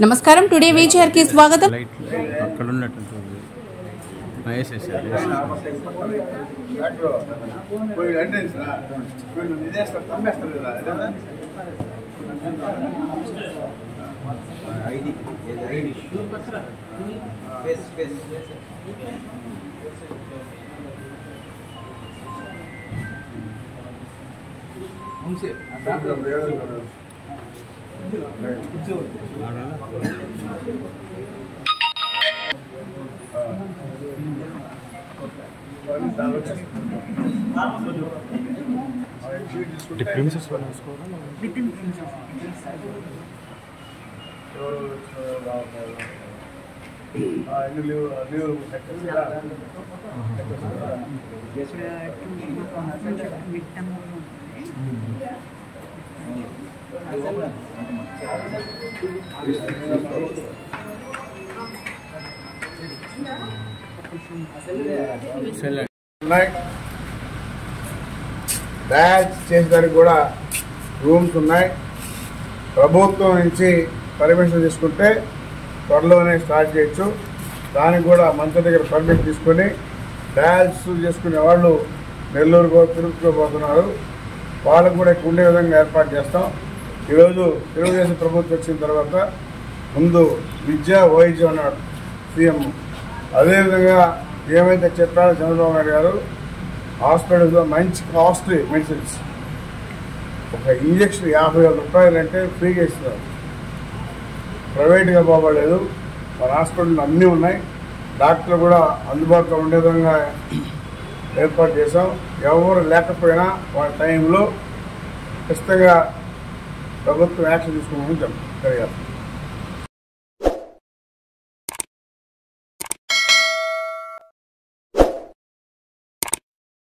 నమస్కారం. Today feature కి స్వాగతం. అక్కడ ఉన్నట్టు బ్యాచ్ చేసేదానికి కూడా రూమ్స్ ఉన్నాయి. ప్రభుత్వం నుంచి పర్మిషన్ తీసుకుంటే త్వరలోనే స్టార్ట్ చేయొచ్చు. దానికి కూడా మంత్రి దగ్గర పర్మిషన్ తీసుకొని డయాలసిస్ చేసుకునే వాళ్ళు నెల్లూరుకో తిరుపతిలో పోతున్నారు. వాళ్ళకు కూడా ఉండే విధంగా ఏర్పాటు చేస్తాం. ఈరోజు తెలుగుదేశం ప్రభుత్వం వచ్చిన తర్వాత ముందు విద్య వైద్యం అన్నాడు సీఎం. అదేవిధంగా ఏమైతే చెప్పారో చంద్రబాబు నాయుడు గారు హాస్పిటల్స్లో మంచి కాస్ట్లీ మెడిసిన్స్, ఒక ఇంజక్షన్ 50,000 రూపాయలు అంటే ఫ్రీగా ఇస్తున్నారు. ప్రైవేట్గా పోవలేదు. మన హాస్పిటల్ అన్నీ ఉన్నాయి. డాక్టర్లు కూడా అందుబాటులో ఉండే విధంగా ఏర్పాటు చేసాం. ఎవరు లేకపోయినా వాళ్ళ టైంలో ఖచ్చితంగా ప్రభుత్వం యాక్షన్ తీసుకోమని తెలియాలి.